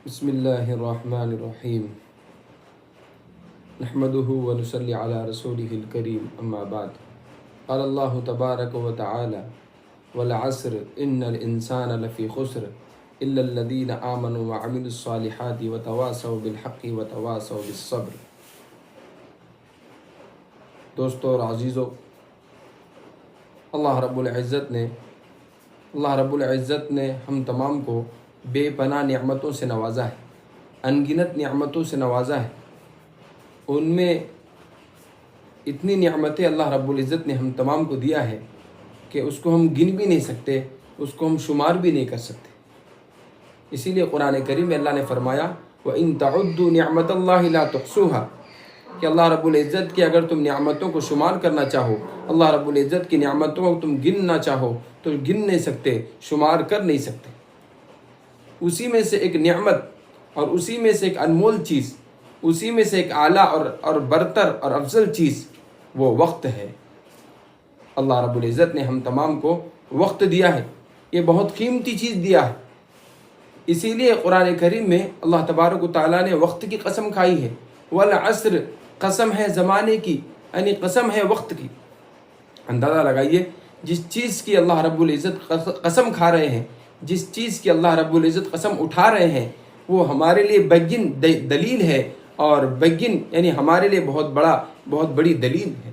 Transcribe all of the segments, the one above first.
بسم اللہ الرحمن الرحیم نحمده ونصلی علی رسوله الکریم اما بعد قال اللہ تبارک و تعالی والعصر ان الانسان لفی خسر الا الذین آمنوا وعملوا الصالحات وتواصوا بالحق وتواصوا بالصبر۔ دوستو اور عزیزو، اللہ رب العزت نے ہم تمام کو بے پناہ نعمتوں سے نوازا ہے، انگنت نعمتوں سے نوازا ہے۔ ان میں اتنی نعمتیں اللہ رب العزت نے ہم تمام کو دیا ہے کہ اس کو ہم گن بھی نہیں سکتے، اس کو ہم شمار بھی نہیں کر سکتے۔ اسی لیے قرآن کریم میں اللہ نے فرمایا وَإِن تَعُدُّوا نِعْمَةَ اللَّهِ لَا تُحْصُوهَا، کہ اللہ رب العزت کی اگر تم نعمتوں کو شمار کرنا چاہو، اللہ رب العزت کی نعمتوں کو تم گننا چاہو تو گن نہیں سکتے، شمار کر نہیں سکتے۔ اسی میں سے ایک نعمت اور اسی میں سے ایک انمول چیز، اسی میں سے ایک اعلیٰ اور برتر اور افضل چیز وہ وقت ہے۔ اللہ رب العزت نے ہم تمام کو وقت دیا ہے، یہ بہت قیمتی چیز دیا ہے۔ اسی لیے قرآن کریم میں اللہ تبارک و تعالیٰ نے وقت کی قسم کھائی ہے، والعصر، قسم ہے زمانے کی، یعنی قسم ہے وقت کی۔ اندازہ لگائیے، جس چیز کی اللہ رب العزت قسم کھا رہے ہیں، جس چیز کی اللہ رب العزت قسم اٹھا رہے ہیں، وہ ہمارے لیے بگن دلیل ہے، اور بگن یعنی ہمارے لیے بہت بڑی دلیل ہے۔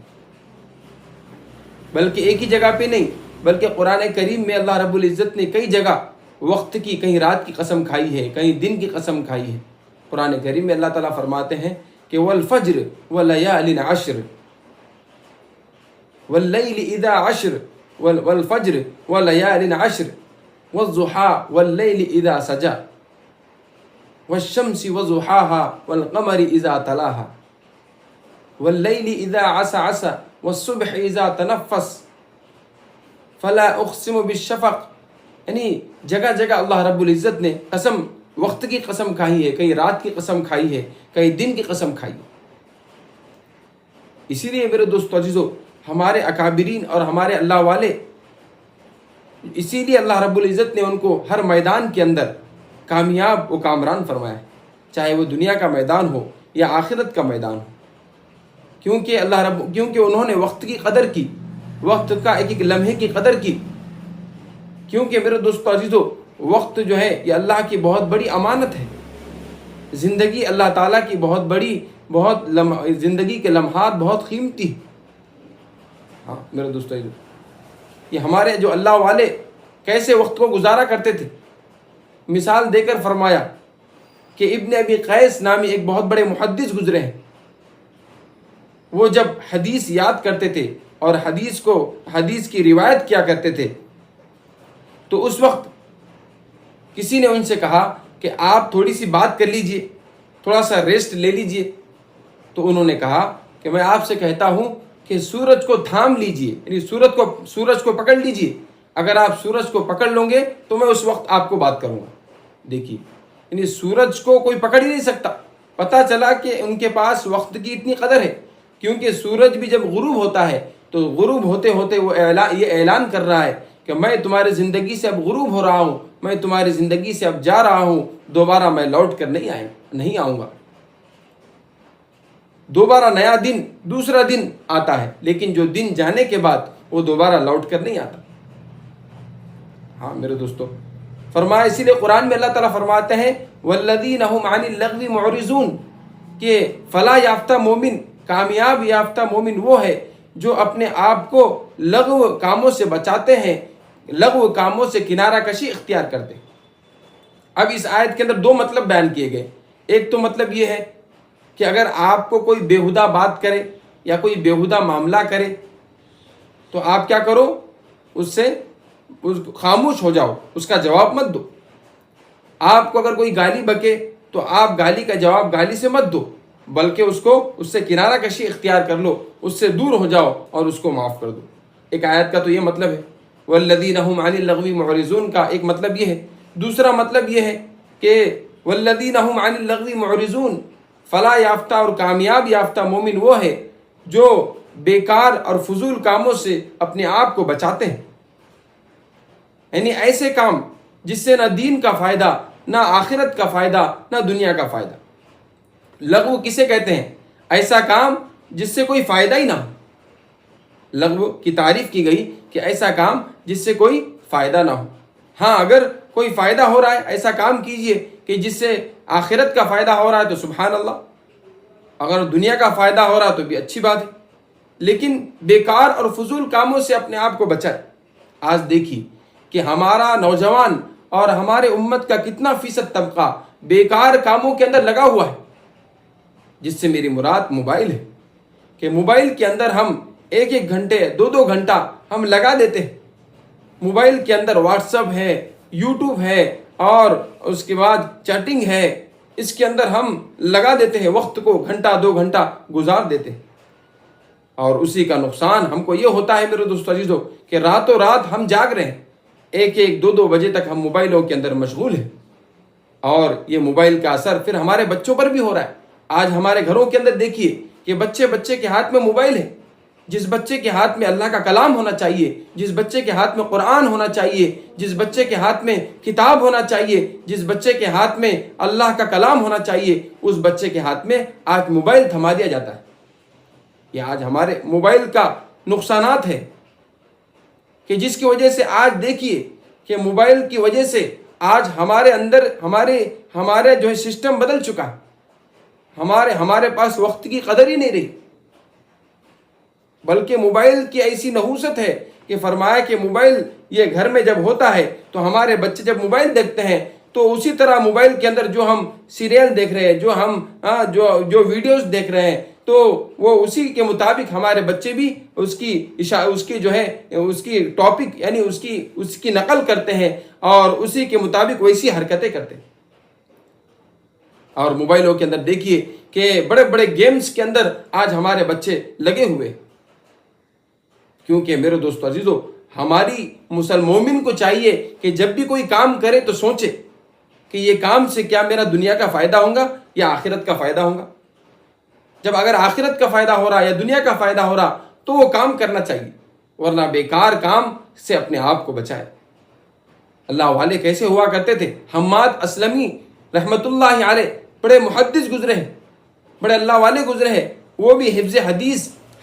بلکہ ایک ہی جگہ پہ نہیں، بلکہ قرآن کریم میں اللہ رب العزت نے کئی جگہ وقت کی، کہیں رات کی قسم کھائی ہے، کہیں دن کی قسم کھائی ہے۔ قرآن کریم میں اللہ تعالیٰ فرماتے ہیں کہ والفجر ولیال عشر، واللیل اذا عشر، والفجر ولیال عشر، والضحى واللیل اذا سجى، والشمس وضحاها والقمر اذا تلاها، واللیل اذا عسعس، والصبح اذا تنفس، فلا اقسم بالشفق۔ یعنی جگہ جگہ اللہ رب العزت نے قسم، وقت کی قسم کھائی ہے، کہیں رات کی قسم کھائی ہے، کہیں دن کی قسم کھائی ہے۔ اسی لیے میرے دوستو عزیزو، ہمارے اکابرین اور ہمارے اللہ والے، اسی لیے اللہ رب العزت نے ان کو ہر میدان کے اندر کامیاب و کامران فرمایا ہے، چاہے وہ دنیا کا میدان ہو یا آخرت کا میدان ہو، کیونکہ انہوں نے وقت کی قدر کی، وقت کا ایک ایک لمحے کی قدر کی۔ کیونکہ میرے دوستو عزیزو، وقت جو ہے یہ اللہ کی بہت بڑی امانت ہے۔ زندگی اللہ تعالیٰ کی زندگی کے لمحات بہت قیمتی ہیں۔ ہاں میرے دوستو عزیزو، یہ ہمارے جو اللہ والے کیسے وقت کو گزارا کرتے تھے، مثال دے کر فرمایا کہ ابن ابی قیس نامی ایک بہت بڑے محدث گزرے ہیں۔ وہ جب حدیث یاد کرتے تھے اور حدیث کی روایت کیا کرتے تھے، تو اس وقت کسی نے ان سے کہا کہ آپ تھوڑی سی بات کر لیجئے، تھوڑا سا ریسٹ لے لیجئے۔ تو انہوں نے کہا کہ میں آپ سے کہتا ہوں کہ سورج کو تھام لیجئے، یعنی سورج کو پکڑ لیجئے، اگر آپ سورج کو پکڑ لیں گے تو میں اس وقت آپ کو بات کروں گا۔ دیکھیے، یعنی سورج کو کوئی پکڑ ہی نہیں سکتا۔ پتہ چلا کہ ان کے پاس وقت کی اتنی قدر ہے، کیونکہ سورج بھی جب غروب ہوتا ہے تو غروب ہوتے ہوتے وہ یہ اعلان کر رہا ہے کہ میں تمہاری زندگی سے اب غروب ہو رہا ہوں، میں تمہاری زندگی سے اب جا رہا ہوں، دوبارہ میں لوٹ کر نہیں آؤں گا۔ دوبارہ نیا دن، دوسرا دن آتا ہے، لیکن جو دن جانے کے بعد وہ دوبارہ لوٹ کر نہیں آتا۔ ہاں میرے دوستو، فرمایا، اسی لیے قرآن میں اللہ تعالیٰ فرماتے ہیں والذین هم عن اللغو معرضون، کہ فلاح یافتہ مومن، کامیاب یافتہ مومن وہ ہے جو اپنے آپ کو لغو کاموں سے بچاتے ہیں، لغو کاموں سے کنارہ کشی اختیار کرتے ہیں۔ اب اس آیت کے اندر دو مطلب بیان کیے گئے۔ ایک تو مطلب یہ ہے کہ اگر آپ کو کوئی بیہودہ بات کرے یا کوئی بیہودہ معاملہ کرے تو آپ کیا کرو، اس سے خاموش ہو جاؤ، اس کا جواب مت دو۔ آپ کو اگر کوئی گالی بکے تو آپ گالی کا جواب گالی سے مت دو، بلکہ اس سے کنارہ کشی اختیار کر لو، اس سے دور ہو جاؤ اور اس کو معاف کر دو۔ ایک آیت کا تو یہ مطلب ہے، والذین هم عن اللغو معرضون کا ایک مطلب یہ ہے۔ دوسرا مطلب یہ ہے کہ والذین هم عن اللغو معرضون، فلاح یافتہ اور کامیاب یافتہ مومن وہ ہے جو بیکار اور فضول کاموں سے اپنے آپ کو بچاتے ہیں، یعنی ایسے کام جس سے نہ دین کا فائدہ، نہ آخرت کا فائدہ نہ دنیا کا فائدہ۔ لغو کسے کہتے ہیں؟ ایسا کام جس سے کوئی فائدہ ہی نہ ہو۔ لغو کی تعریف کی گئی کہ ایسا کام جس سے کوئی فائدہ نہ ہو۔ ہاں اگر کوئی فائدہ ہو رہا ہے ایسا کام کیجئے کہ جس سے آخرت کا فائدہ ہو رہا ہے تو سبحان اللہ، اگر دنیا کا فائدہ ہو رہا ہے تو بھی اچھی بات ہے، لیکن بیکار اور فضول کاموں سے اپنے آپ کو بچائے۔ آج دیکھیے کہ ہمارا نوجوان اور ہمارے امت کا کتنا فیصد طبقہ بیکار کاموں کے اندر لگا ہوا ہے، جس سے میری مراد موبائل ہے، کہ موبائل کے اندر ہم ایک ایک گھنٹے دو گھنٹہ ہم لگا دیتے ہیں۔ موبائل کے اندر واٹس ایپ ہے، یوٹیوب ہے اور اس کے بعد چیٹنگ ہے، اس کے اندر ہم لگا دیتے ہیں، وقت کو گھنٹہ 2 گھنٹہ گزار دیتے ہیں، اور اسی کا نقصان ہم کو یہ ہوتا ہے میرے دوستو عزیزو کہ راتوں رات ہم جاگ رہے ہیں، 1-2 بجے تک ہم موبائلوں کے اندر مشغول ہیں، اور یہ موبائل کا اثر پھر ہمارے بچوں پر بھی ہو رہا ہے۔ آج ہمارے گھروں کے اندر دیکھیے کہ بچے کے ہاتھ میں موبائل ہے۔ جس بچے کے ہاتھ میں اللہ کا کلام ہونا چاہیے، جس بچے کے ہاتھ میں قرآن ہونا چاہیے، جس بچے کے ہاتھ میں کتاب ہونا چاہیے، جس بچے کے ہاتھ میں اللہ کا کلام ہونا چاہیے، اس بچے کے ہاتھ میں آج موبائل تھما دیا جاتا ہے۔ یہ آج ہمارے موبائل کا نقصانات ہے کہ جس کی وجہ سے آج دیکھیے کہ موبائل کی وجہ سے آج ہمارے اندر ہمارے جو ہے سسٹم بدل چکا ہے۔ ہمارے پاس وقت کی قدر ہی نہیں رہی، بلکہ موبائل کی ایسی نحوست ہے کہ فرمایا کہ موبائل یہ گھر میں جب ہوتا ہے تو ہمارے بچے جب موبائل دیکھتے ہیں تو اسی طرح موبائل کے اندر جو ہم سیریل دیکھ رہے ہیں، جو ہم جو ویڈیوز دیکھ رہے ہیں، تو وہ اسی کے مطابق ہمارے بچے بھی اس کی جو ہے اس کی ٹاپک یعنی اس کی نقل کرتے ہیں اور اسی کے مطابق ویسی حرکتیں کرتے ہیں۔ اور موبائلوں کے اندر دیکھیے کہ بڑے بڑے گیمز کے اندر آج ہمارے بچے لگے ہوئے، کیونکہ میرے دوستو عزیزو ہماری مومن کو چاہیے کہ جب بھی کوئی کام کرے تو سوچے کہ یہ کام سے کیا میرا دنیا کا فائدہ ہوگا یا آخرت کا فائدہ ہوگا۔ جب اگر آخرت کا فائدہ ہو رہا یا دنیا کا فائدہ ہو رہا تو وہ کام کرنا چاہیے، ورنہ بیکار کام سے اپنے آپ کو بچائے۔ اللہ والے کیسے ہوا کرتے تھے؟ حماد اسلمی رحمت اللہ علیہ بڑے محدث گزرے ہیں، بڑے اللہ والے گزرے ہیں، وہ بھی حفظ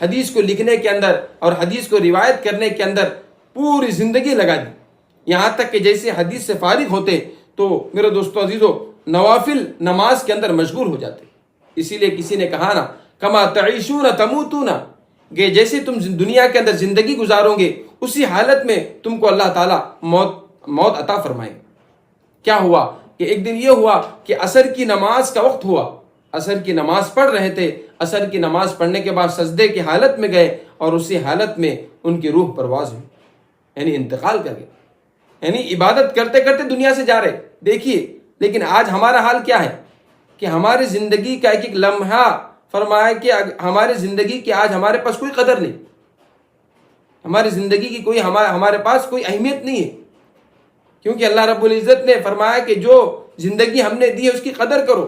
حدیث کو لکھنے کے اندر اور حدیث کو روایت کرنے کے اندر پوری زندگی لگا دی، یہاں تک کہ جیسے حدیث سے فارغ ہوتے تو میرے دوستو عزیزو نوافل نماز کے اندر مشغول ہو جاتے۔ اسی لیے کسی نے کہا نا کما تعیشون تموتون، کہ جیسے تم دنیا کے اندر زندگی گزارو گے اسی حالت میں تم کو اللہ تعالیٰ موت عطا فرمائے۔ کیا ہوا کہ ایک دن یہ ہوا کہ عصر کی نماز کا وقت ہوا، عصر کی نماز پڑھ رہے تھے، عصر کی نماز پڑھنے کے بعد سجدے کی حالت میں گئے اور اسی حالت میں ان کی روح پرواز ہوئی، یعنی انتقال کر گئے، یعنی عبادت کرتے کرتے دنیا سے جا رہے۔ دیکھیے لیکن آج ہمارا حال کیا ہے کہ ہماری زندگی کا ایک لمحہ فرمایا کہ ہماری زندگی کی آج ہمارے پاس کوئی قدر نہیں، ہماری زندگی کی کوئی ہمارے پاس کوئی اہمیت نہیں ہے، کیونکہ اللہ رب العزت نے فرمایا کہ جو زندگی ہم نے دی ہے اس کی قدر کرو۔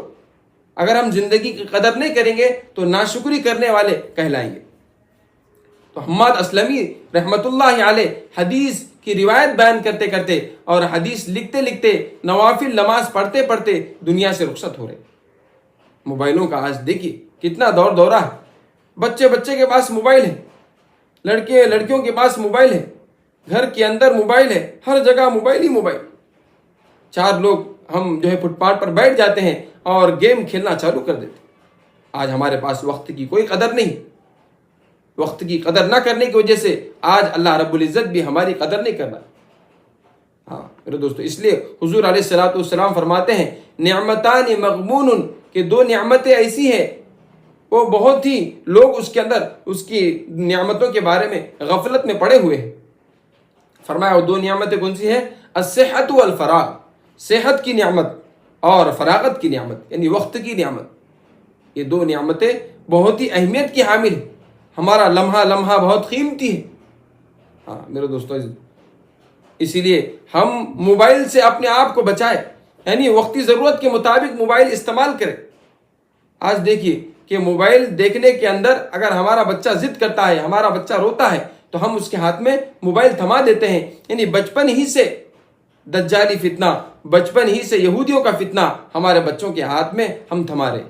اگر ہم زندگی کی قدر نہیں کریں گے تو ناشکری کرنے والے کہلائیں گے۔ تو حماد اسلمی رحمت اللہ علیہ حدیث کی روایت بیان کرتے کرتے اور حدیث لکھتے لکھتے نوافل نماز پڑھتے پڑھتے دنیا سے رخصت ہو رہے۔ موبائلوں کا آج دیکھیے کتنا دورہ ہے، بچے کے پاس موبائل ہے، لڑکیوں کے پاس موبائل ہے، گھر کے اندر موبائل ہے، ہر جگہ موبائل ہی موبائل۔ 4 لوگ ہم جو ہے فٹ پاتھ پر بیٹھ جاتے ہیں اور گیم کھیلنا چالو کر دیتے۔ آج ہمارے پاس وقت کی کوئی قدر نہیں، وقت کی قدر نہ کرنے کی وجہ سے آج اللہ رب العزت بھی ہماری قدر نہیں کر رہا۔ ہاں میرے دوستو اس لیے حضور علیہ الصلوۃ والسلام فرماتے ہیں نعمتان مغبون، کہ 2 نعمتیں ایسی ہیں وہ بہت ہی لوگ اس کے اندر اس کی نعمتوں کے بارے میں غفلت میں پڑے ہوئے ہیں۔ فرمایا وہ 2 نعمتیں کون سی ہیں؟ الصحت والفراغ، صحت کی نعمت اور فراغت کی نعمت یعنی وقت کی نعمت۔ یہ 2 نعمتیں بہت ہی اہمیت کی حامل ہیں، ہمارا لمحہ بہت قیمتی ہے۔ ہاں میرے دوستو اسی لیے ہم موبائل سے اپنے آپ کو بچائیں، یعنی وقتی ضرورت کے مطابق موبائل استعمال کریں۔ آج دیکھیے کہ موبائل دیکھنے کے اندر اگر ہمارا بچہ ضد کرتا ہے، ہمارا بچہ روتا ہے تو ہم اس کے ہاتھ میں موبائل تھما دیتے ہیں، یعنی بچپن ہی سے دجالی فتنہ بچپن ہی سے یہودیوں کا فتنہ ہمارے بچوں کے ہاتھ میں ہم تھما رہے،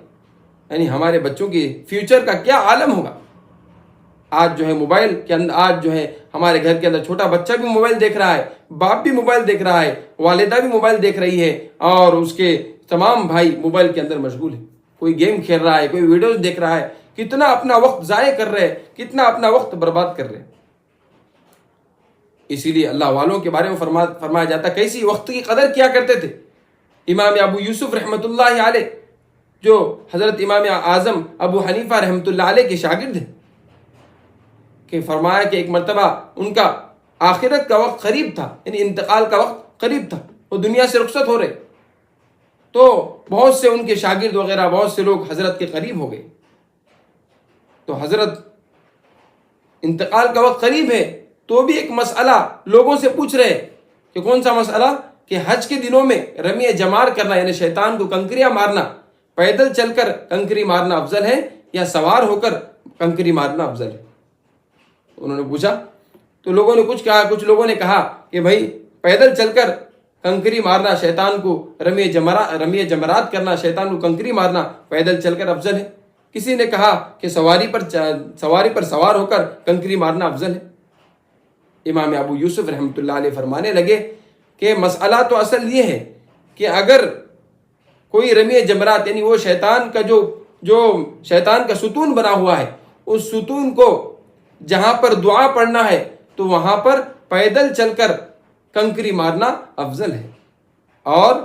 یعنی ہمارے بچوں کی فیوچر کا کیا عالم ہوگا۔ آج جو ہے موبائل کے اندر، آج جو ہے ہمارے گھر کے اندر چھوٹا بچہ بھی موبائل دیکھ رہا ہے، باپ بھی موبائل دیکھ رہا ہے، والدہ بھی موبائل دیکھ رہی ہے، اور اس کے تمام بھائی موبائل کے اندر مشغول ہیں۔ کوئی گیم کھیل رہا ہے، کوئی ویڈیوز دیکھ رہا ہے، کتنا اپنا وقت ضائع کر رہے ہیں، کتنا اپنا وقت برباد کر رہے ہیں۔ اسی لیے اللہ والوں کے بارے میں فرمایا جاتا ہے کیسی وقت کی قدر کیا کرتے تھے۔ امام ابو یوسف رحمۃ اللہ علیہ جو حضرت امام اعظم ابو حنیفہ رحمۃ اللہ علیہ کے شاگرد ہیں، کہ فرمایا کہ ایک مرتبہ ان کا آخرت کا وقت قریب تھا، یعنی انتقال کا وقت قریب تھا، وہ دنیا سے رخصت ہو رہے، تو بہت سے ان کے شاگرد وغیرہ، بہت سے لوگ حضرت کے قریب ہو گئے۔ تو حضرت انتقال کا وقت قریب ہے تو بھی ایک مسئلہ لوگوں سے پوچھ رہے کہ کون سا مسئلہ؟ کہ حج کے دنوں میں رمی جمار کرنا، یعنی شیطان کو کنکریاں مارنا، پیدل چل کر کنکری مارنا افضل ہے یا سوار ہو کر کنکری مارنا افضل ہے؟ انہوں نے پوچھا تو لوگوں نے کچھ کہا، کچھ لوگوں نے کہا کہ بھائی پیدل چل کر کنکری مارنا، شیطان کو رمی جمرات کرنا، شیطان کو کنکری مارنا پیدل چل کر افضل ہے۔ کسی نے کہا کہ سواری پر سوار ہو کر کنکری مارنا افضل ہے۔ امام ابو یوسف رحمۃ اللہ علیہ فرمانے لگے کہ مسئلہ تو اصل یہ ہے کہ اگر کوئی رمی جمرات، یعنی وہ شیطان کا جو شیطان کا ستون بنا ہوا ہے، اس ستون کو جہاں پر دعا پڑھنا ہے تو وہاں پر پیدل چل کر کنکری مارنا افضل ہے، اور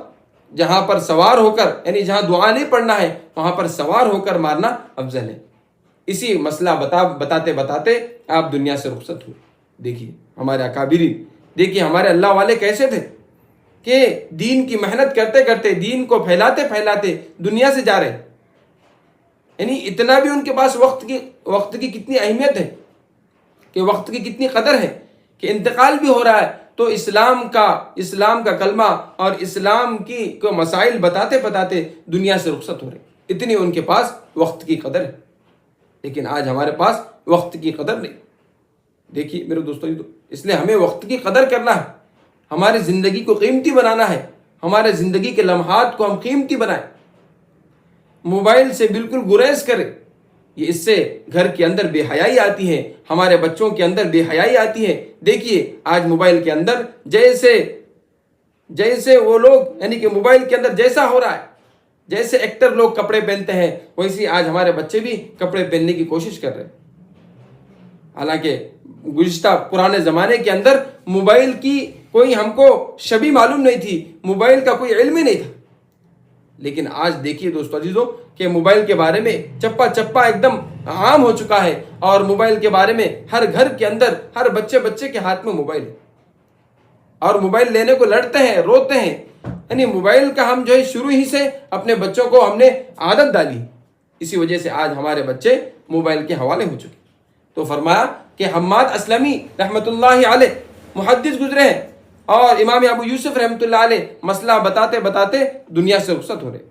جہاں پر سوار ہو کر، یعنی جہاں دعا نہیں پڑھنا ہے وہاں پر سوار ہو کر مارنا افضل ہے۔ اسی مسئلہ بتاتے بتاتے آپ دنیا سے رخصت ہوئے۔ دیکھیے ہمارے اکابرین، دیکھیے ہمارے اللہ والے کیسے تھے کہ دین کی محنت کرتے کرتے، دین کو پھیلاتے پھیلاتے دنیا سے جا رہے، یعنی اتنا بھی ان کے پاس وقت کی کتنی اہمیت ہے، کہ وقت کی کتنی قدر ہے، کہ انتقال بھی ہو رہا ہے تو اسلام کا کلمہ اور اسلام کی کو مسائل بتاتے بتاتے دنیا سے رخصت ہو رہے، اتنی ان کے پاس وقت کی قدر ہے۔ لیکن آج ہمارے پاس وقت کی قدر نہیں۔ دیکھیے میرے دوستو، اس لیے ہمیں وقت کی قدر کرنا ہے، ہماری زندگی کو قیمتی بنانا ہے، ہمارے زندگی کے لمحات کو ہم قیمتی بنائیں، موبائل سے بالکل گریز کریں۔ یہ اس سے گھر کے اندر بے حیائی آتی ہے، ہمارے بچوں کے اندر بے حیائی آتی ہے۔ دیکھیے آج موبائل کے اندر جیسے وہ لوگ، یعنی کہ موبائل کے اندر جیسا ہو رہا ہے، جیسے ایکٹر لوگ کپڑے پہنتے ہیں ویسے آج ہمارے بچے بھی کپڑے پہننے کی کوشش کر رہے ہیں۔ حالانکہ گزشتہ پرانے زمانے کے اندر موبائل کی کوئی ہم کو شبیہ معلوم نہیں تھی، موبائل کا کوئی علم ہی نہیں تھا۔ لیکن آج دیکھیے دوستو عزیزو کہ موبائل کے بارے میں چپا چپا ایک دم عام ہو چکا ہے، اور موبائل کے بارے میں ہر گھر کے اندر ہر بچے کے ہاتھ میں موبائل ہے، اور موبائل لینے کو لڑتے ہیں، روتے ہیں۔ یعنی موبائل کا ہم جو ہے شروع ہی سے اپنے بچوں کو ہم نے عادت ڈالی، اسی وجہ سے آج ہمارے بچے موبائل کے حوالے ہو چکے۔ تو فرمایا کہ حماد اسلمی رحمۃ اللہ علیہ محدث گزرے ہیں، اور امام ابو یوسف رحمۃ اللہ علیہ مسئلہ بتاتے بتاتے دنیا سے رخصت ہو رہے۔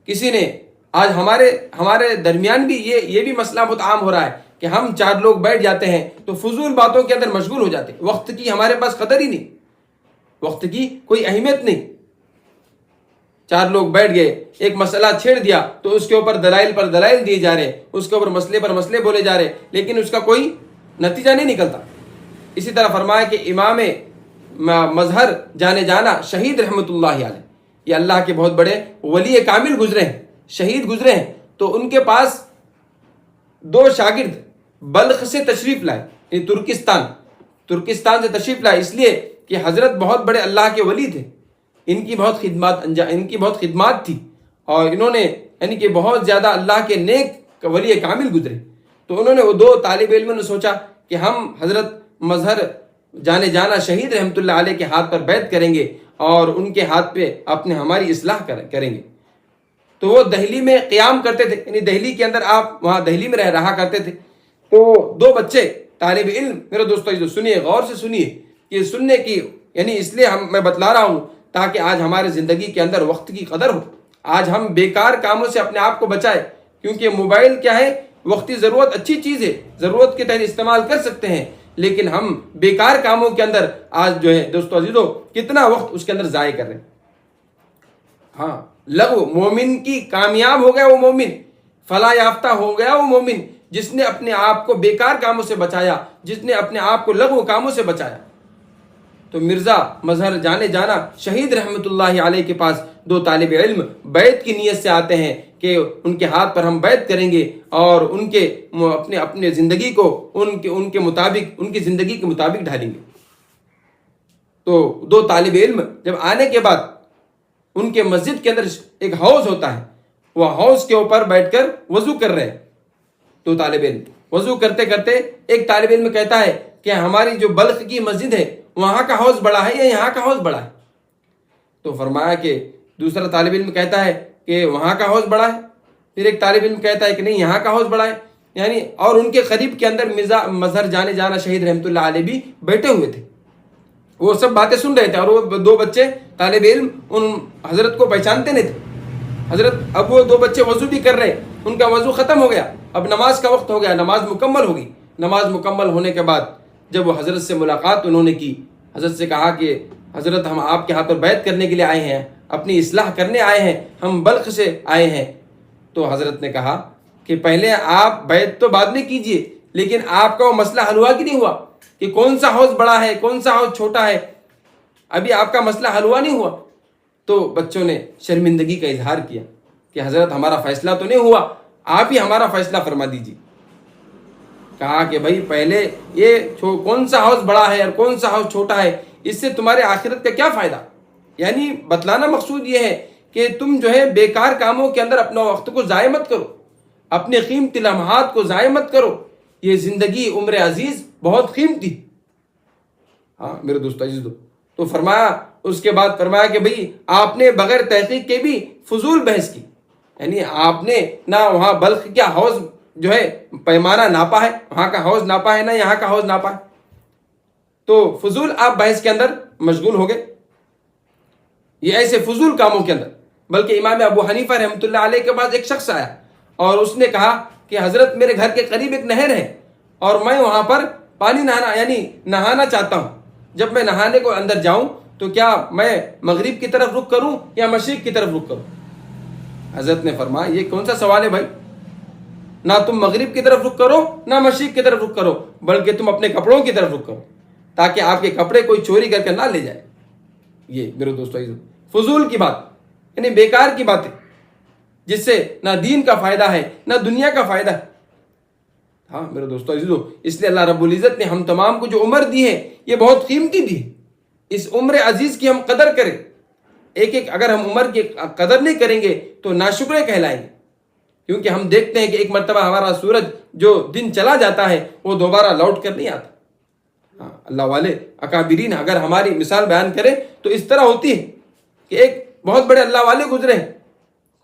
کسی نے آج ہمارے درمیان بھی یہ بھی مسئلہ بہت عام ہو رہا ہے کہ ہم 4 لوگ بیٹھ جاتے ہیں تو فضول باتوں کے اندر مشغول ہو جاتے ہیں، وقت کی ہمارے پاس قدر ہی نہیں، وقت کی کوئی اہمیت نہیں۔ 4 لوگ بیٹھ گئے، ایک مسئلہ چھیڑ دیا تو اس کے اوپر دلائل پر دلائل دیے جا رہے، اس کے اوپر مسئلے پر مسئلے بولے جا رہے، لیکن اس کا کوئی نتیجہ نہیں نکلتا۔ اسی طرح فرمایا کہ امام مظہر جانے جانا شہید رحمۃ اللہ علیہ، یہ اللہ کے بہت بڑے ولی کامل گزرے ہیں، شہید گزرے ہیں، تو ان کے پاس 2 شاگرد بلخ سے تشریف لائے، یعنی ترکستان سے تشریف لائے، اس لیے کہ حضرت بہت بڑے اللہ کے ولی تھے، ان کی بہت خدمات تھی، اور انہوں نے یعنی کہ بہت زیادہ اللہ کے نیک ولی کامل گزرے۔ تو انہوں نے وہ 2 طالب علموں نے سوچا کہ ہم حضرت مظہر جانے جانا شہید رحمۃ اللہ علیہ کے ہاتھ پر بیعت کریں گے، اور ان کے ہاتھ پہ ہماری اصلاح کریں گے۔ تو وہ دہلی میں قیام کرتے تھے، یعنی دہلی کے اندر آپ وہاں دہلی میں رہا کرتے تھے۔ تو 2 بچے طالب علم، میرے دوستو سنیے، غور سے سنیے، یہ سننے کی یعنی اس لیے میں بتلا رہا ہوں تاکہ آج ہمارے زندگی کے اندر وقت کی قدر ہو، آج ہم بیکار کاموں سے اپنے آپ کو بچائیں، کیونکہ موبائل کیا ہے، وقتی ضرورت اچھی چیز ہے، ضرورت کے تحت استعمال کر سکتے ہیں، لیکن ہم بیکار کاموں کے اندر آج جو ہے دوستو عزیزو کتنا وقت اس کے اندر ضائع کر رہے ہیں. ہاں لغو مومن کی کامیاب ہو گیا وہ مومن, فلاح یافتہ ہو گیا وہ مومن جس نے اپنے آپ کو بیکار کاموں سے بچایا, جس نے اپنے آپ کو لغو کاموں سے بچایا. تو مرزا مظہر جانے جانا شہید رحمت اللہ علیہ کے پاس 2 طالب علم بیعت کی نیت سے آتے ہیں کہ ان کے ہاتھ پر ہم بیعت کریں گے اور ان کے اپنے زندگی کو ان کے مطابق ان کی زندگی کے مطابق ڈھالیں گے. تو 2 طالب علم جب آنے کے بعد ان کے مسجد کے اندر ایک حوض ہوتا ہے, وہ حوض کے اوپر بیٹھ کر وضو کر رہے ہیں. 2 طالب علم وضو کرتے کرتے ایک طالب علم کہتا ہے کہ ہماری جو بلخ کی مسجد ہے وہاں کا حوض بڑا ہے یا یہاں کا حوض بڑا ہے؟ تو فرمایا کہ دوسرا طالب علم کہتا ہے کہ وہاں کا حوض بڑا ہے. پھر ایک طالب علم کہتا ہے کہ نہیں یہاں کا حوض بڑا ہے. یعنی اور ان کے قریب کے اندر مرزا مظہر جانے جانا شہید رحمت اللہ علیہ بھی بیٹھے ہوئے تھے, وہ سب باتیں سن رہے تھے. اور وہ 2 بچے طالب علم ان حضرت کو پہچانتے نہیں تھے. حضرت اب وہ 2 بچے وضو بھی کر رہے, ان کا وضو ختم ہو گیا, اب نماز کا وقت ہو گیا, نماز مکمل ہوگی. نماز مکمل ہونے کے بعد جب وہ حضرت سے ملاقات انہوں نے کی, حضرت سے کہا کہ حضرت ہم آپ کے ہاتھ پر بیعت کرنے کے لیے آئے ہیں, اپنی اصلاح کرنے آئے ہیں, ہم بلخ سے آئے ہیں. تو حضرت نے کہا کہ پہلے آپ بیعت تو بعد میں کیجئے, لیکن آپ کا وہ مسئلہ حل ہوا کہ نہیں ہوا کہ کون سا حوض بڑا ہے کون سا حوض چھوٹا ہے؟ ابھی آپ کا مسئلہ حل ہوا نہیں ہوا. تو بچوں نے شرمندگی کا اظہار کیا کہ حضرت ہمارا فیصلہ تو نہیں ہوا, آپ ہی ہمارا فیصلہ فرما دیجیے. کہا کہ بھائی پہلے یہ کون سا حوض بڑا ہے اور کون سا حوض چھوٹا ہے, اس سے تمہارے آخرت کا کیا فائدہ؟ یعنی بتلانا مقصود یہ ہے کہ تم جو ہے بیکار کاموں کے اندر اپنا وقت کو ضائع مت کرو, اپنے قیمتی لمحات کو ضائع مت کرو. یہ زندگی عمر عزیز بہت قیمتی. ہاں میرے دوست عزیزو, تو فرمایا اس کے بعد فرمایا کہ بھئی آپ نے بغیر تحقیق کے بھی فضول بحث کی. یعنی آپ نے نہ وہاں بلخ کیا حوض جو ہے پیمانہ ناپا ہے, وہاں کا حوض ناپا ہے, نہ یہاں کا حوض ناپا ہے. تو فضول آپ بحث کے اندر مشغول ہو گئے, یہ ایسے فضول کاموں کے اندر. بلکہ امام ابو حنیفہ رحمۃ اللہ علیہ کے پاس ایک شخص آیا اور اس نے کہا کہ حضرت میرے گھر کے قریب ایک نہر ہے اور میں وہاں پر پانی نہانا چاہتا ہوں. جب میں نہانے کو اندر جاؤں تو کیا میں مغرب کی طرف رخ کروں یا مشرق کی طرف رخ کروں؟ حضرت نے فرمایا یہ کون سا سوال ہے بھائی, نہ تم مغرب کی طرف رخ کرو نہ مشرق کی طرف رخ کرو, بلکہ تم اپنے کپڑوں کی طرف رخ کرو تاکہ آپ کے کپڑے کوئی چوری کر کے نہ لے جائے. یہ میرے دوستو فضول کی بات, یعنی بیکار کی باتیں جس سے نہ دین کا فائدہ ہے نہ دنیا کا فائدہ ہے. ہاں میرے دوستو عزیزو, اس لیے اللہ رب العزت نے ہم تمام کو جو عمر دی ہے یہ بہت قیمتی دی ہے. اس عمر عزیز کی ہم قدر کریں. ایک اگر ہم عمر کی قدر نہیں کریں گے تو ناشکرے کہلائیں گے, کیونکہ ہم دیکھتے ہیں کہ ایک مرتبہ ہمارا سورج جو دن چلا جاتا ہے وہ دوبارہ لوٹ کر نہیں آتا. ہاں اللہ والے اکابرین اگر ہماری مثال بیان کریں تو اس طرح ہوتی ہے کہ ایک بہت بڑے اللہ والے گزرے ہیں.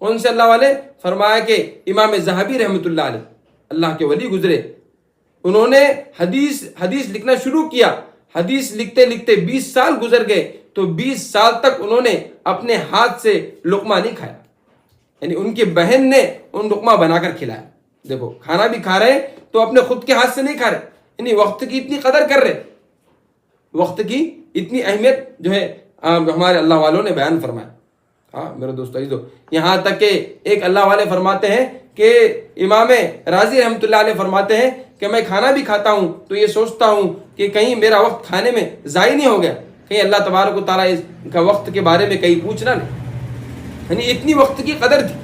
کون سے اللہ والے؟ فرمایا کہ امام ذہبی رحمۃ اللہ علیہ, اللہ کے ولی گزرے. انہوں نے حدیث لکھنا شروع کیا, حدیث لکھتے لکھتے 20 سال گزر گئے, تو 20 سال تک انہوں نے اپنے ہاتھ سے لقمہ نہیں کھایا. یعنی ان کی بہن نے ان لقمہ بنا کر کھلایا. دیکھو کھانا بھی کھا رہے ہیں تو اپنے خود کے ہاتھ سے نہیں کھا رہے, یعنی وقت کی اتنی قدر کر رہے, وقت کی اتنی اہمیت جو ہے ہمارے اللہ والوں نے بیان فرمایا. ہاں میرے دوستو عزیزو, یہاں تک کہ ایک اللہ والے فرماتے ہیں کہ امام راضی رحمۃ اللہ علیہ فرماتے ہیں کہ میں کھانا بھی کھاتا ہوں تو یہ سوچتا ہوں کہ کہیں میرا وقت کھانے میں ضائع نہیں ہو گیا, کہیں اللہ تبارک و تعالیٰ اس کا وقت کے بارے میں کہیں پوچھنا نہیں. یعنی اتنی وقت کی قدر تھی.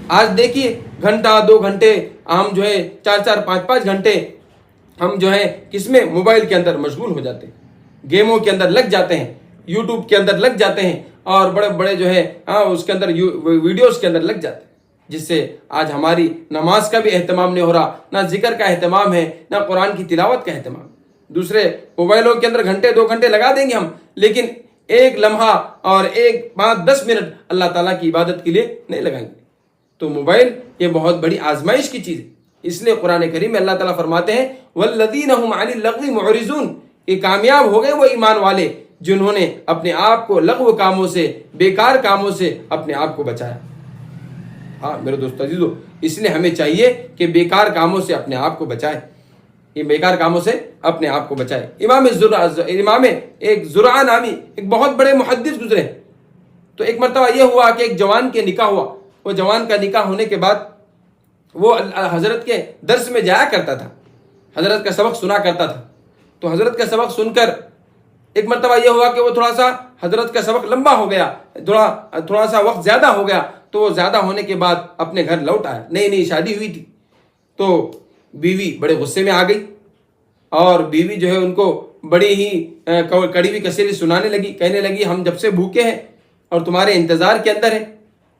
آج دیکھیے گھنٹہ 2 گھنٹے ہم جو ہے 4 5 گھنٹے ہم جو ہے کس میں موبائل کے اندر مشغول ہو جاتے ہیں, گیموں کے اندر لگ جاتے ہیں, یوٹیوب کے اندر لگ جاتے ہیں اور بڑے بڑے جو ہے اس کے اندر ویڈیوز کے اندر لگ جاتے ہیں, جس سے آج ہماری نماز کا بھی اہتمام نہیں ہو رہا, نہ ذکر کا اہتمام ہے نہ قرآن کی تلاوت کا اہتمام. دوسرے موبائلوں کے اندر گھنٹے 2 گھنٹے لگا دیں گے ہم, لیکن ایک لمحہ اور 5-10 منٹ اللہ تعالیٰ کی عبادت کے لیے نہیں لگائیں گے. تو موبائل یہ بہت بڑی آزمائش کی چیز ہے. اس لیے قرآن کریم میں اللہ تعالیٰ فرماتے ہیں والذین هم عن اللغو معرضون, کہ کامیاب ہو گئے وہ ایمان والے جنہوں نے اپنے آپ کو لغو کاموں سے, بیکار کاموں سے اپنے آپ کو بچایا. ہاں میرے دوست عزیزو, اس لیے ہمیں چاہیے کہ بیکار کاموں سے اپنے آپ کو بچائیں. یہ بیکار کاموں سے اپنے آپ کو بچائے۔ امام ایک زرع نامی ایک بہت بڑے محدث گزرے، تو ایک مرتبہ یہ ہوا کہ ایک جوان کے نکاح ہوا۔ وہ جوان کا نکاح ہونے کے بعد وہ حضرت کے درس میں جایا کرتا تھا، حضرت کا سبق سنا کرتا تھا۔ تو حضرت کا سبق سن کر ایک مرتبہ یہ ہوا کہ وہ تھوڑا سا حضرت کا سبق لمبا ہو گیا، تھوڑا سا وقت زیادہ ہو گیا، تو وہ زیادہ ہونے کے بعد اپنے گھر لوٹ آیا۔ نئی شادی ہوئی تھی، تو بیوی بڑے غصے میں آ گئی، اور بیوی جو ہے ان کو بڑی ہی کڑی ہوئی کسیری سنانے لگی، کہنے لگی ہم جب سے بھوکے ہیں اور تمہارے انتظار کے اندر ہیں۔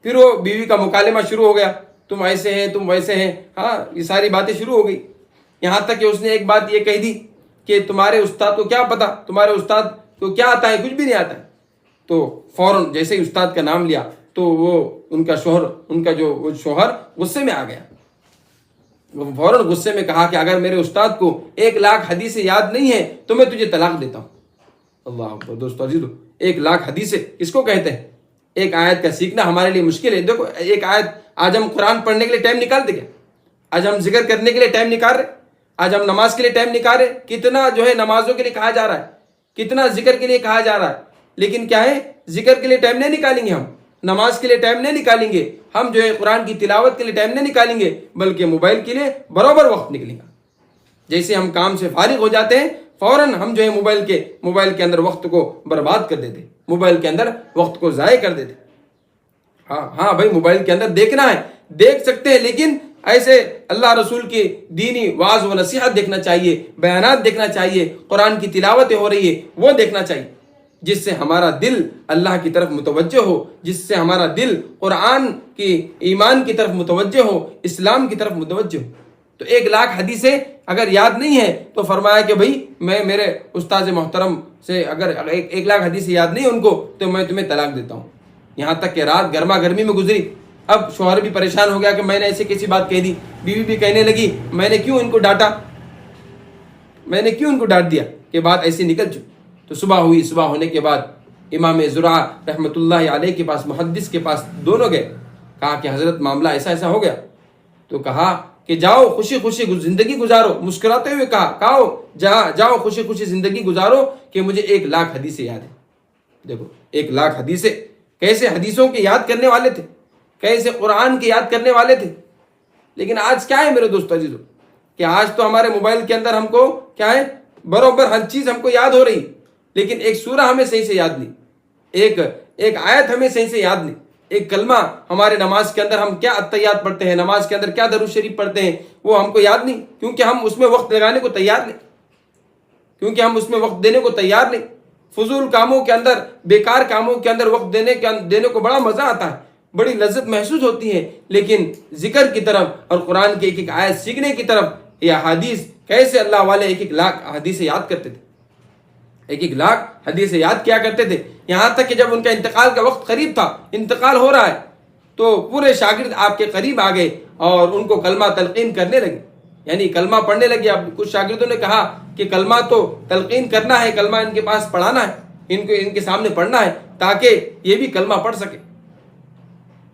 پھر وہ بیوی کا مکالمہ شروع ہو گیا، تم ایسے ہیں، تم ویسے ہیں، ہاں یہ ساری باتیں شروع ہو گئی۔ یہاں تک کہ اس نے ایک بات یہ کہہ دی کہ تمہارے استاد کو کیا پتا، تمہارے استاد کو کیا آتا ہے، کچھ بھی نہیں آتا ہے۔ تو فوراً جیسے ہی استاد کا نام لیا تو وہ ان کا شوہر غصے میں آ گیا۔ وہ فوراً غصے میں کہا کہ اگر میرے استاد کو 1,00,000 حدیثیں یاد نہیں ہیں تو میں تجھے طلاق دیتا ہوں۔ اللہ اکبر۔ دوستو عزیزو، 1,00,000 حدیثیں کس کو کہتے ہیں؟ ایک آیت کا سیکھنا ہمارے لیے مشکل ہے۔ دیکھو ایک آیت، آج ہم قرآن پڑھنے کے لیے ٹائم نکالتے کیا؟ آج ہم ذکر کرنے کے لیے ٹائم نکال رہے، آج ہم نماز کے لیے ٹائم نکال رہے۔ کتنا جو ہے نمازوں کے لیے کہا جا رہا ہے، کتنا ذکر کے لیے کہا جا رہا ہے، لیکن کیا ہے، ذکر کے لیے ٹائم نہیں نکالیں گے، ہم نماز کے لیے ٹائم نہیں نکالیں گے، ہم جو ہے قرآن کی تلاوت کے لیے ٹائم نہیں نکالیں گے، بلکہ موبائل کے لیے برابر وقت نکلے گا۔ جیسے ہم کام سے فارغ ہو جاتے ہیں فوراً ہم جو ہے موبائل کے اندر وقت کو برباد کر دیتے، موبائل کے اندر وقت کو ضائع کر دیتے۔ ہاں بھائی، موبائل کے اندر دیکھنا ہے، دیکھ سکتے ہیں، لیکن ایسے اللہ رسول کی دینی واعظ و نصیحت دیکھنا چاہیے، بیانات دیکھنا چاہیے، قرآن کی تلاوتیں ہو رہی ہے وہ دیکھنا چاہیے، جس سے ہمارا دل اللہ کی طرف متوجہ ہو، جس سے ہمارا دل قرآن کی ایمان کی طرف متوجہ ہو، اسلام کی طرف متوجہ ہو۔ تو 1,00,000 حدیثیں اگر یاد نہیں ہے تو فرمایا کہ بھائی میں میرے استاذ محترم سے اگر 1,00,000 حدیثیں یاد نہیں ان کو تو میں تمہیں طلاق دیتا ہوں۔ یہاں تک کہ رات گرما گرمی میں گزری، اب شوہر بھی پریشان ہو گیا کہ میں نے ایسے کیسی بات کہہ دی، بیوی بھی کہنے لگی میں نے کیوں ان کو ڈانٹا، میں نے کیوں ان کو ڈانٹ دیا کہ بات ایسی نکل چکی۔ تو صبح ہوئی، صبح ہونے کے بعد امام زرع رحمۃ اللہ علیہ کے پاس، محدث کے پاس دونوں گئے، کہا کہ حضرت معاملہ ایسا ہو گیا۔ تو کہا کہ جاؤ خوشی خوشی زندگی گزارو، مسکراتے ہوئے کہا جاؤ خوشی خوشی زندگی گزارو کہ مجھے 1,00,000 حدیثیں یاد ہیں۔ دیکھو 1,00,000 حدیثیں، کیسے حدیثوں کے یاد کرنے والے تھے، کیسے قرآن کے یاد کرنے والے تھے۔ لیکن آج کیا ہے میرے دوستو عزیزو، کہ آج تو ہمارے موبائل کے اندر ہم کو کیا ہے، برابر ہر چیز ہم کو یاد ہو رہی، لیکن ایک سورہ ہمیں صحیح سے یاد نہیں، ایک آیت ہمیں صحیح سے یاد نہیں، ایک کلمہ ہمارے نماز کے اندر ہم کیا اتحیات پڑھتے ہیں، نماز کے اندر کیا درود شریف پڑھتے ہیں وہ ہم کو یاد نہیں، کیونکہ ہم اس میں وقت لگانے کو تیار نہیں، کیونکہ ہم اس میں وقت دینے کو تیار نہیں۔ فضول کاموں کے اندر، بیکار کاموں کے اندر وقت دینے کو بڑا مزہ آتا ہے، بڑی لذت محسوس ہوتی ہے، لیکن ذکر کی طرف اور قرآن کی ایک آیت سیکھنے کی طرف یا حدیث، کیسے اللہ والے 1,00,000 حدیثیں یاد کرتے تھے، 1,00,000 حدیثیں یاد کیا کرتے تھے۔ یہاں تک کہ جب ان کا انتقال کا وقت قریب تھا، انتقال ہو رہا ہے، تو پورے شاگرد آپ کے قریب آ گئے اور ان کو کلمہ تلقین کرنے لگے، یعنی کلمہ پڑھنے لگے۔ اب کچھ شاگردوں نے کہا کہ کلمہ تو تلقین کرنا ہے، کلمہ ان کے پاس پڑھانا ہے، ان کے سامنے پڑھنا ہے تاکہ یہ بھی کلمہ پڑھ سکے۔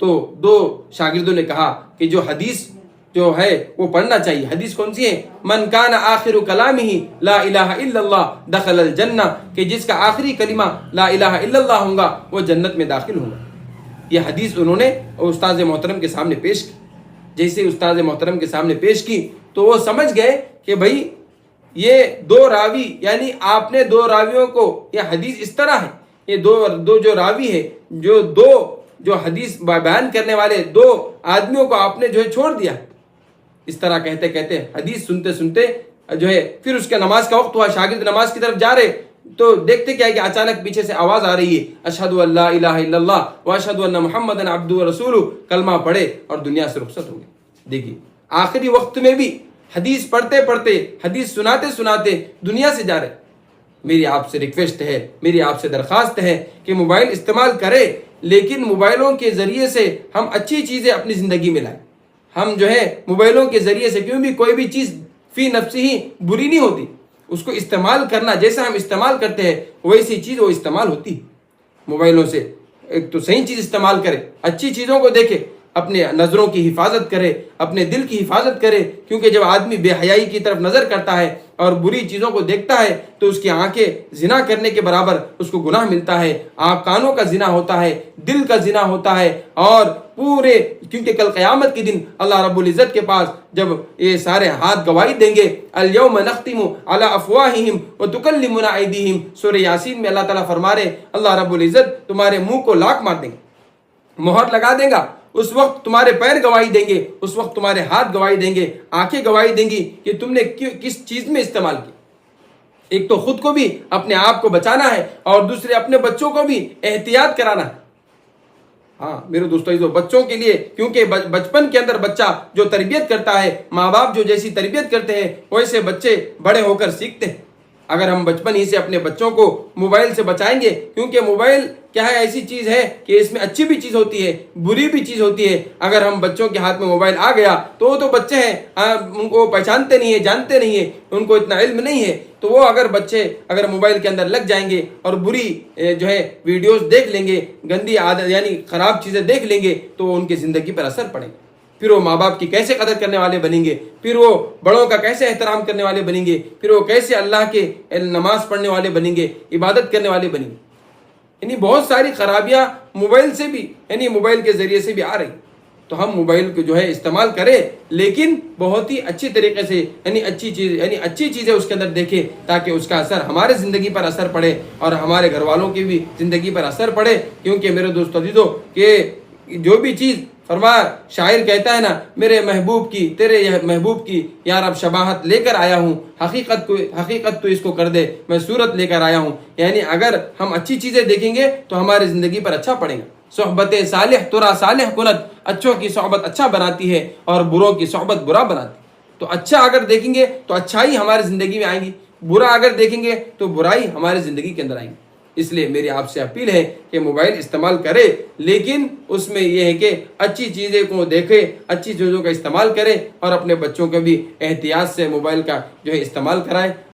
تو 2 شاگردوں نے کہا کہ جو حدیث جو ہے وہ پڑھنا چاہیے۔ حدیث کون سی ہے؟ من کان آخر کلامہ لا الہ الا اللہ دخل الجنہ، کہ جس کا آخری کلمہ لا الہ الا اللہ ہوگا وہ جنت میں داخل ہوگا۔ یہ حدیث انہوں نے استاذ محترم کے سامنے پیش کی۔ جیسے استاذ محترم کے سامنے پیش کی تو وہ سمجھ گئے کہ بھائی یہ 2 راوی، یعنی آپ نے 2 راویوں کو، یہ حدیث اس طرح ہے، یہ دو جو راوی ہے، جو حدیث بیان کرنے والے 2 آدمیوں کو آپ نے جو ہے چھوڑ دیا۔ اس طرح کہتے کہتے حدیث سنتے جو ہے پھر اس کا نماز کا وقت ہوا، شاگرد نماز کی طرف جا رہے تو دیکھتے کیا ہے کہ اچانک پیچھے سے آواز آ رہی ہے، اشہد ان لا الہ الا اللہ واشہد ان محمد عبدہ ورسولہ، کلمہ پڑھے اور دنیا سے رخصت ہو گئے۔ دیکھیے آخری وقت میں بھی حدیث پڑھتے حدیث سناتے دنیا سے جا رہے۔ میری آپ سے ریکویسٹ ہے، میری آپ سے درخواست ہے کہ موبائل استعمال کرے، لیکن موبائلوں کے ذریعے سے ہم اچھی چیزیں اپنی زندگی میں لائیں۔ ہم جو ہے موبائلوں کے ذریعے سے، کیوں بھی کوئی بھی چیز فی نفسی ہی بری نہیں ہوتی، اس کو استعمال کرنا، جیسا ہم استعمال کرتے ہیں ویسی چیز وہ استعمال ہوتی ہے۔ موبائلوں سے ایک تو صحیح چیز استعمال کرے، اچھی چیزوں کو دیکھے، اپنے نظروں کی حفاظت کرے، اپنے دل کی حفاظت کرے، کیونکہ جب آدمی بے حیائی کی طرف نظر کرتا ہے اور بری چیزوں کو دیکھتا ہے تو اس کی آنکھیں زنا کرنے کے برابر اس کو گناہ ملتا ہے، کانوں کا زنا ہوتا ہے، دل کا زنا ہوتا ہے، اور پورے، کیونکہ کل قیامت کے دن اللہ رب العزت کے پاس جب یہ سارے ہاتھ گواہی دیں گے، الیوم نختم علی افواہہم وتکلمنا ایدیہم، سورہ یاسین میں اللہ تعالیٰ فرما رہے اللہ رب العزت تمہارے منہ کو لاک مار دیں گے، مہر لگا دے گا، اس وقت تمہارے پیر گواہی دیں گے، اس وقت تمہارے ہاتھ گواہی دیں گے، آنکھیں گواہی دیں گی کہ تم نے کس چیز میں استعمال کی۔ ایک تو خود کو بھی اپنے آپ کو بچانا ہے اور دوسرے اپنے بچوں کو بھی احتیاط کرانا ہے۔ ہاں میرے دوستو، بچوں کے لیے، کیونکہ بچپن کے اندر بچہ جو تربیت کرتا ہے، ماں باپ جو جیسی تربیت کرتے ہیں ویسے بچے بڑے ہو کر سیکھتے ہیں۔ اگر ہم بچپن ہی سے اپنے بچوں کو موبائل سے بچائیں گے، کیونکہ موبائل کیا ہے، ایسی چیز ہے کہ اس میں اچھی بھی چیز ہوتی ہے، بری بھی چیز ہوتی ہے۔ اگر ہم بچوں کے ہاتھ میں موبائل آ گیا تو وہ تو بچے ہیں، ان کو پہچانتے نہیں ہیں، جانتے نہیں ہیں، ان کو اتنا علم نہیں ہے، تو وہ بچے اگر موبائل کے اندر لگ جائیں گے اور بری جو ہے ویڈیوز دیکھ لیں گے، گندی عادت یعنی خراب چیزیں دیکھ لیں گے، تو ان کی زندگی پر اثر پڑے گا۔ پھر وہ ماں باپ کی کیسے قدر کرنے والے بنیں گے، پھر وہ بڑوں کا کیسے احترام کرنے والے بنیں گے، پھر وہ کیسے اللہ کے نماز پڑھنے والے بنیں گے، عبادت کرنے والے بنیں گے۔ یعنی بہت ساری خرابیاں موبائل سے بھی، یعنی موبائل کے ذریعے سے بھی آ رہی۔ تو ہم موبائل کو جو ہے استعمال کریں، لیکن بہت ہی اچھی طریقے سے، یعنی اچھی چیزیں اس کے اندر دیکھیں، تاکہ اس کا اثر ہمارے زندگی پر اثر پڑے اور ہمارے گھر والوں کی بھی زندگی پر اثر پڑے۔ کیونکہ میرے دوستو عزیزو، کہ جو بھی چیز فرمایا، شاعر کہتا ہے نا، میرے محبوب کی، تیرے محبوب کی یا رب شباہت لے کر آیا ہوں، حقیقت تو اس کو کر دے، میں صورت لے کر آیا ہوں۔ یعنی اگر ہم اچھی چیزیں دیکھیں گے تو ہماری زندگی پر اچھا پڑے گا۔ صحبت صالح ترا صالح کنت، اچھوں کی صحبت اچھا بناتی ہے اور بروں کی صحبت برا بناتی ہے۔ تو اچھا اگر دیکھیں گے تو اچھائی ہماری زندگی میں آئیں گی، برا اگر دیکھیں گے تو برائی ہماری زندگی کے اندر آئیں گی۔ اس لیے میری آپ سے اپیل ہے کہ موبائل استعمال کرے، لیکن اس میں یہ ہے کہ اچھی چیزیں کو دیکھے، اچھی چیزوں کا استعمال کرے اور اپنے بچوں کو بھی احتیاط سے موبائل کا جو ہے استعمال کرائے۔